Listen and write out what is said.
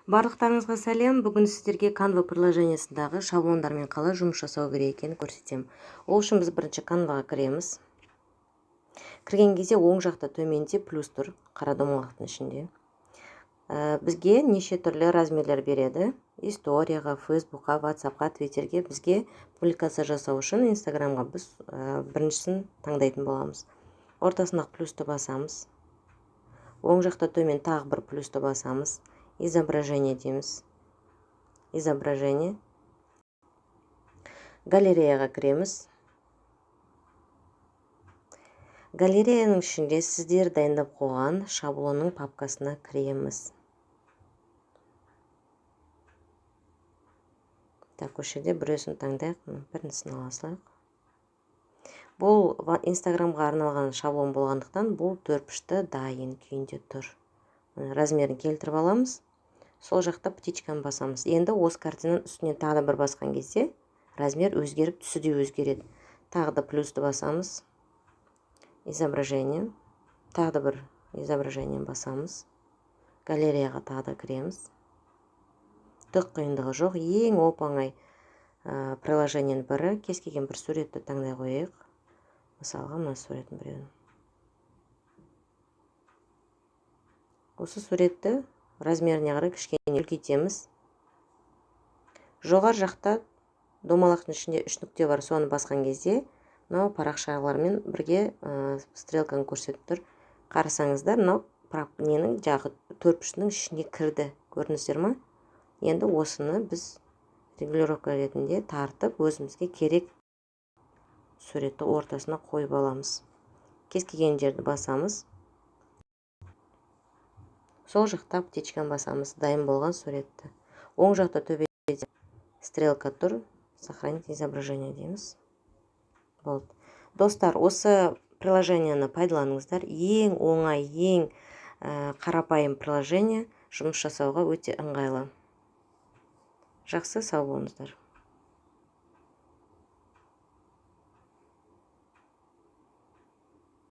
Барлықтарыңызға сәлем. Бүгін сіздерге Canva приложениесіндегі шаблондармен қалай жұмыс жасау керек екенін көрсетемін. Ол үшін біз бірінші Canvaға кіреміз. Кірген кезде оң жақта төменде плюс тұр, қара домалақтың ішінде. Бізге неше түрлі размерлер береді. Историяға, Фейсбукқа, WhatsAppқа, Twitterге бізге публикация жасау үшін Instagramға біз біріншісін таңдайтын боламыз. Ортасындағы плюсті басамыз. Оң жақта төмен тағы бір плюсті басамыз. Изображение дейміз. Изображение. Галереяға кіреміз. Галереяның ішінде сіздер дайындап қойған шаблонның папкасына кіреміз. Так, көшеде біреусін таңдайық, біріншісін ала салайық. Бұл Instagramға арналған шаблон болғандықтан бұл төртбұрышты дайын күйінде тұр. Размерін келтіріп аламыз. Сол жақта птичканы басамыз. Енді осы картинаның үстіне тағы да бір басқан кезде размер өзгеріп, түсі де өзгереді. Тағы да плюсті басамыз. Изображение. Тағы да бір изображение басамыз. Галереяға тағы да кіреміз. Түк қиындығы жоқ. Ең оп-оңай приложениенің бірі. Кез келген бір суретті таңдай қояйық. Мысалға, мына суреттің біреуін. Осы суретті размеріне қарай кішкене үлкейтеміз. Жоғар жақта домалақтың ішінде 3 нүкте бар, соны басқан кезде мынау парақшалармен бірге стрелканы көрсетіп тұр. Қарасаңыздар, мынау ненің жағы төртбұрышының ішіне кірді. Көрдіңіздер ме? Енді осыны біз регулировка ретінде тартып, өзімізге керек суретті ортасына қойып аламыз. Кез келген жерді басамыз. Сол жақта птичканы басамыз, дайын болған суретті. Оң жақта төбеде стрелка тұр, сохранить изображение дейміз. Болды. Достар, осы приложениені пайдаланыңыздар. Ең оңай, ең қарапайым приложение, жұмыс жасауға өте ыңғайлы. Жақсы, сау болыңыздар.